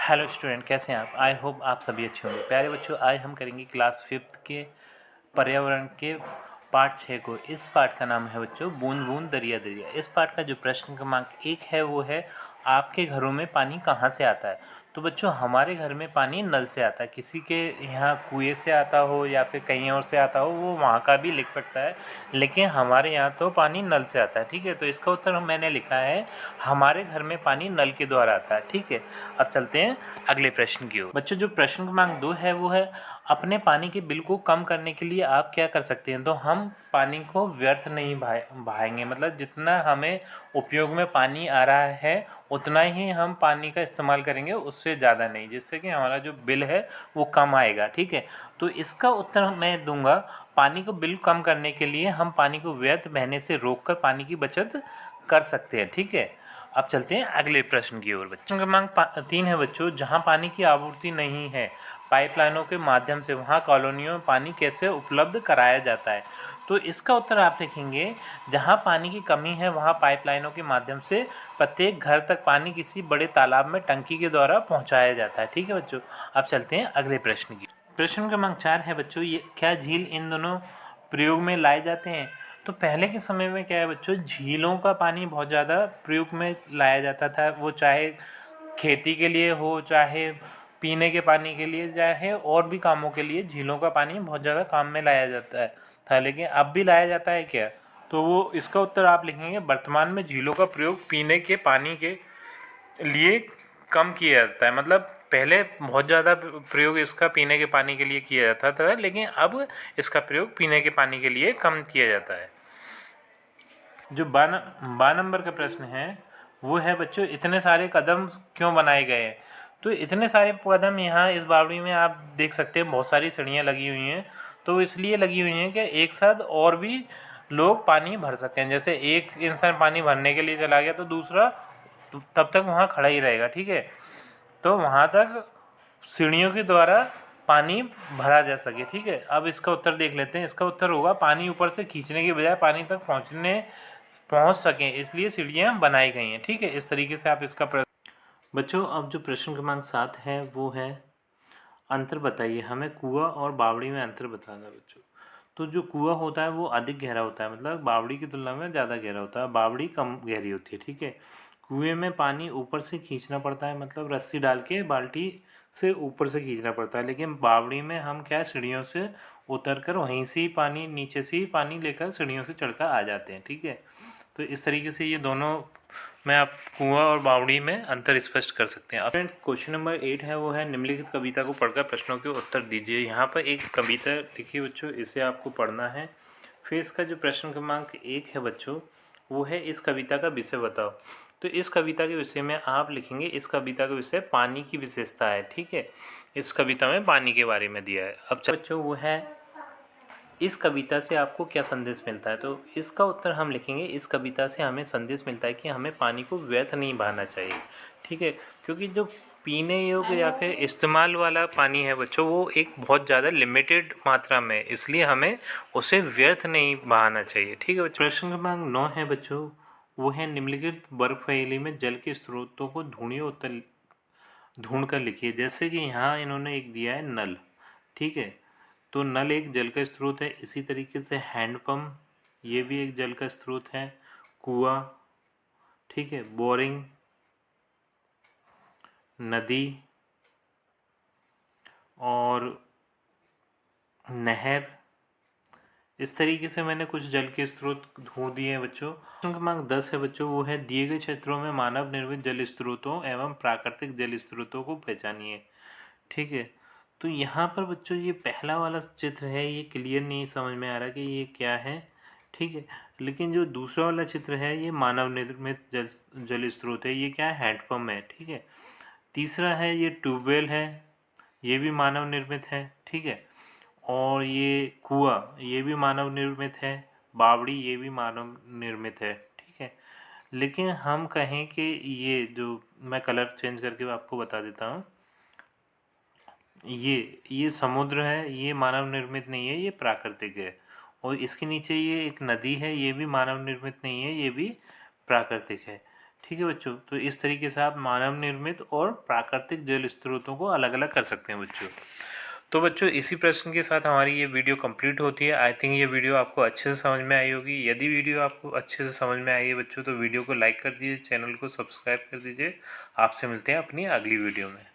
Hello student, कैसे हैं आप? आई होप आप सभी अच्छे होंगे। प्यारे बच्चों, आज हम करेंगे क्लास 5th के पर्यावरण के पार्ट 6 को। इस पार्ट का नाम है बच्चों बूंद बूंद दरिया दरिया। इस पार्ट का जो प्रश्न क्रमांक 1 है वो है आपके घरों में पानी कहाँ से आता है। तो बच्चों, हमारे घर में पानी नल से आता है। किसी के यहाँ कुएं से आता हो या फिर कहीं और से आता हो, वो वहाँ का भी लिख सकता है, लेकिन हमारे यहाँ तो पानी नल से आता है। ठीक है, तो इसका उत्तर मैंने लिखा है हमारे घर में पानी नल के द्वारा आता है। ठीक है, अब चलते हैं अगले प्रश्न की ओर। बच्चों, जो प्रश्न क्रमांक 2 है वो है अपने पानी के बिल को कम करने के लिए आप क्या कर सकते हैं। तो हम पानी को व्यर्थ नहीं बहाएंगे, मतलब जितना हमें उपयोग में पानी आ रहा है उतना ही हम पानी का इस्तेमाल करेंगे, उससे ज़्यादा नहीं, जिससे कि हमारा जो बिल है वो कम आएगा। ठीक है, तो इसका उत्तर मैं दूंगा पानी को बिल कम करने के लिए हम पानी को व्यर्थ बहने से रोककर पानी की बचत कर सकते हैं। ठीक है, अब चलते हैं अगले प्रश्न की ओर। प्रश्न क्रमांक 3 है बच्चों, जहां पानी की आपूर्ति नहीं है पाइपलाइनों के माध्यम से, वहां कॉलोनियों में पानी कैसे उपलब्ध कराया जाता है। तो इसका उत्तर आप लिखेंगे जहां पानी की कमी है वहां पाइपलाइनों के माध्यम से प्रत्येक घर तक पानी किसी बड़े तालाब में टंकी के द्वारा पहुंचाया जाता है। ठीक है बच्चों, अब चलते हैं अगले प्रश्न की। प्रश्न क्रमांक 4 है बच्चों, ये क्या झील इन दोनों प्रयोग में लाए जाते हैं। तो पहले के समय में क्या है बच्चों, झीलों का पानी बहुत ज़्यादा प्रयोग में लाया जाता था। वो चाहे खेती के लिए हो, चाहे पीने के पानी के लिए, चाहे और भी कामों के लिए झीलों का पानी बहुत ज़्यादा काम में लाया जाता है था। लेकिन अब भी लाया जाता है क्या? तो वो इसका उत्तर आप लिखेंगे वर्तमान में झीलों का प्रयोग पीने के पानी के लिए कम किया जाता है। मतलब पहले बहुत ज़्यादा प्रयोग इसका पीने के पानी के लिए किया जाता था, लेकिन अब इसका प्रयोग पीने के पानी के लिए कम किया जाता है। जो बा नंबर का प्रश्न है वो है बच्चों, इतने सारे कदम क्यों बनाए गए हैं। तो इतने सारे कदम यहाँ इस बावड़ी में आप देख सकते हैं, बहुत सारी सीढ़ियाँ लगी हुई हैं। तो इसलिए लगी हुई हैं कि एक साथ और भी लोग पानी भर सकते हैं। जैसे एक इंसान पानी भरने के लिए चला गया तो दूसरा तब तक वहाँ खड़ा ही रहेगा। ठीक है, तो वहाँ तक सीढ़ियों के द्वारा पानी भरा जा सके। ठीक है, अब इसका उत्तर देख लेते हैं। इसका उत्तर होगा पानी ऊपर से खींचने के बजाय पानी तक पहुँच सकें, इसलिए सीढ़ियाँ बनाई गई हैं। ठीक है, इस तरीके से आप इसका बच्चों, अब जो प्रश्न क्रमांक 7 है वो है अंतर बताइए। हमें कुआं और बावड़ी में अंतर बताना बच्चों। तो जो कुआं होता है वो अधिक गहरा होता है, मतलब बावड़ी की तुलना में ज़्यादा गहरा होता है। बावड़ी कम गहरी होती है। ठीक है, कुएं में पानी ऊपर से खींचना पड़ता है, मतलब रस्सी डाल के बाल्टी से ऊपर से खींचना पड़ता है। लेकिन बावड़ी में हम क्या सीढ़ियों से उतर कर वहीं से ही पानी, नीचे से ही पानी लेकर सीढ़ियों से चढ़कर आ जाते हैं। ठीक है, तो इस तरीके से ये दोनों में आप कुआं और बावड़ी में अंतर स्पष्ट कर सकते हैं। अब क्वेश्चन नंबर 8 है वो है निम्नलिखित कविता को पढ़कर प्रश्नों के उत्तर दीजिए। यहाँ पर एक कविता लिखी बच्चों, इसे आपको पढ़ना है। फिर इसका जो प्रश्न क्रमांक 1 है बच्चों वो है इस कविता का विषय बताओ। तो इस कविता के विषय में आप लिखेंगे इस कविता का विषय पानी की विशेषता है। ठीक है, इस कविता में पानी के बारे में दिया है। अब बच्चों वो है इस कविता से आपको क्या संदेश मिलता है। तो इसका उत्तर हम लिखेंगे इस कविता से हमें संदेश मिलता है कि हमें पानी को व्यर्थ नहीं बहाना चाहिए। ठीक है, क्योंकि जो पीने योग्य या फिर इस्तेमाल वाला पानी है बच्चों वो एक बहुत ज़्यादा लिमिटेड मात्रा में, इसलिए हमें उसे व्यर्थ नहीं बहाना चाहिए। ठीक है बच्चों, प्रश्न क्रमांक 9 है बच्चों, वो है निम्नलिखित बर्फीली में जल के स्रोतों को ढूंढ कर लिखिए। जैसे कि यहाँ इन्होंने एक दिया है नल। ठीक है, तो नल एक जल का स्रोत है। इसी तरीके से हैंडपम्प, ये भी एक जल का स्रोत है। कुआं, ठीक है, बोरिंग, नदी और नहर। इस तरीके से मैंने कुछ जल के स्रोत ढूंढ दिए हैं बच्चों। प्रश्न क्रमांक 10 है बच्चों, वो है दिए गए क्षेत्रों में मानव निर्मित जल स्रोतों एवं प्राकृतिक जल स्रोतों को पहचानिए। ठीक है, तो यहाँ पर बच्चों ये पहला वाला चित्र है, ये क्लियर नहीं समझ में आ रहा कि ये क्या है। ठीक है, लेकिन जो दूसरा वाला चित्र है ये मानव निर्मित जल स्रोत है। ये क्या है, हैंडपम्प है। ठीक है, तीसरा है ये ट्यूबवेल है, ये भी मानव निर्मित है। ठीक है, और ये कुआं, ये भी मानव निर्मित है। बावड़ी, ये भी मानव निर्मित है। ठीक है, लेकिन हम कहें कि ये जो मैं कलर चेंज करके आपको बता देता हूँ, ये समुद्र है, ये मानव निर्मित नहीं है, ये प्राकृतिक है। और इसके नीचे ये एक नदी है, ये भी मानव निर्मित नहीं है, ये भी प्राकृतिक है। ठीक है बच्चों, तो इस तरीके से आप मानव निर्मित और प्राकृतिक जल स्रोतों को अलग अलग कर सकते हैं बच्चों। तो बच्चों इसी प्रश्न के साथ हमारी ये वीडियो कंप्लीट होती है। आई थिंक ये वीडियो आपको अच्छे से समझ में आई होगी। यदि वीडियो आपको अच्छे से समझ में आई है बच्चों, तो वीडियो को लाइक कर दीजिए, चैनल को सब्सक्राइब कर दीजिए। आपसे मिलते हैं अपनी अगली वीडियो में।